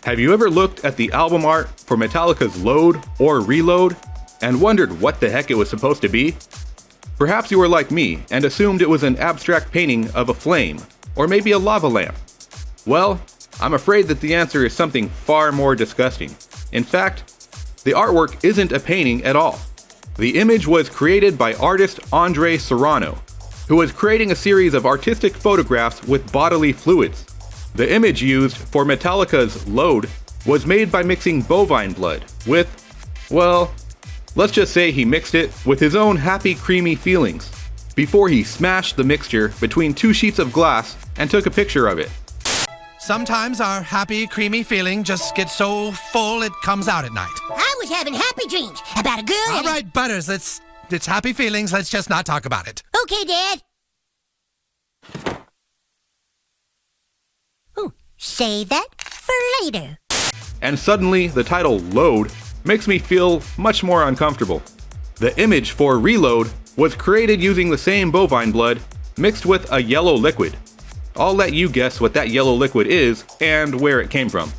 Have you ever looked at the album art for Metallica's Load or Reload and wondered what the heck it was supposed to be? Perhaps you were like me and assumed it was an abstract painting of a flame, or maybe a lava lamp. Well, I'm afraid that the answer is something far more disgusting. In fact, the artwork isn't a painting at all. The image was created by artist Andres Serrano, who was creating a series of artistic photographs with bodily fluids. The image used for Metallica's Load was made by mixing bovine blood with, well, let's just say he mixed it with his own happy creamy feelings before he smashed the mixture between two sheets of glass and took a picture of it. Sometimes our happy, creamy feeling just gets so full it comes out at night. I was having happy dreams about a girl. All right, Butters, it's happy feelings. Let's just not talk about it. Okay, Dad. Ooh, save that for later. And suddenly, the title Load makes me feel much more uncomfortable. The image for Reload was created using the same bovine blood mixed with a yellow liquid. I'll let you guess what that yellow liquid is and where it came from.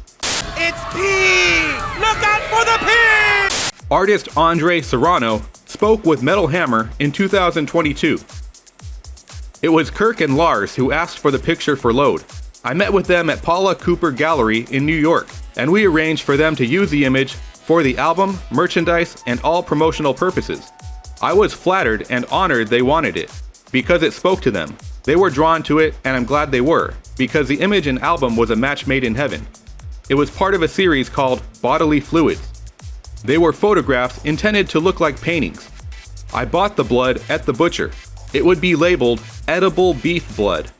It's pee! Look out for the pee! Artist Andre Serrano spoke with Metal Hammer in 2022. It was Kirk and Lars who asked for the picture for Load. I met with them at Paula Cooper Gallery in New York, and we arranged for them to use the image for the album, merchandise, and all promotional purposes. I was flattered and honored they wanted it, because it spoke to them. They were drawn to it, and I'm glad they were, because the image and album was a match made in heaven. It was part of a series called Bodily Fluids. They were photographs intended to look like paintings. I bought the blood at the butcher. It would be labeled edible beef blood,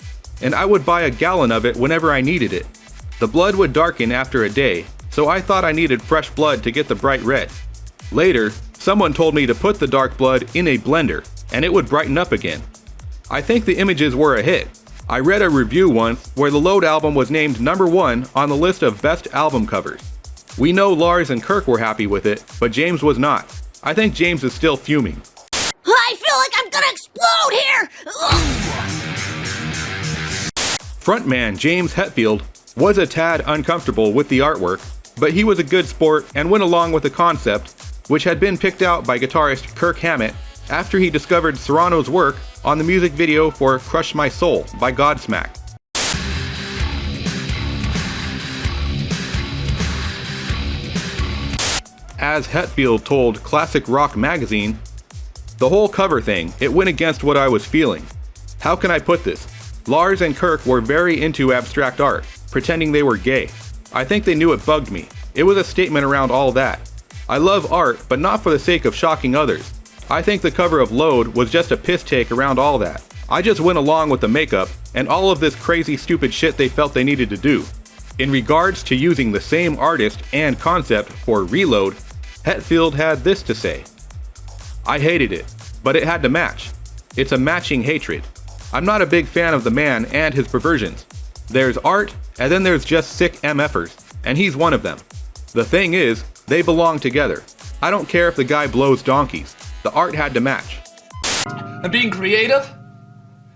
and I would buy a gallon of it whenever I needed it. The blood would darken after a day, so I thought I needed fresh blood to get the bright red. Later, someone told me to put the dark blood in a blender, and it would brighten up again. I think the images were a hit. I read a review once where the Load album was named #1 on the list of best album covers. We know Lars and Kirk were happy with it, but James was not. I think James is still fuming. I feel like I'm gonna explode here! Frontman James Hetfield was a tad uncomfortable with the artwork, but he was a good sport and went along with the concept, which had been picked out by guitarist Kirk Hammett after he discovered Serrano's work on the music video for Crush My Soul by Godsmack. As Hetfield told Classic Rock magazine, the whole cover thing, it went against what I was feeling. How can I put this? Lars and Kirk were very into abstract art, pretending they were gay. I think they knew it bugged me. It was a statement around all that. I love art, but not for the sake of shocking others. I think the cover of Load was just a piss take around all that. I just went along with the makeup and all of this crazy stupid shit they felt they needed to do. In regards to using the same artist and concept for Reload, Hetfield had this to say. I hated it, but it had to match. It's a matching hatred. I'm not a big fan of the man and his perversions. There's art, and then there's just sick MFers, and he's one of them. The thing is, they belong together. I don't care if the guy blows donkeys. The art had to match. I'm being creative.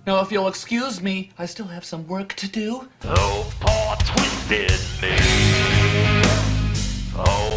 Now, if you'll excuse me, I still have some work to do. Oh, poor twisted me. Oh,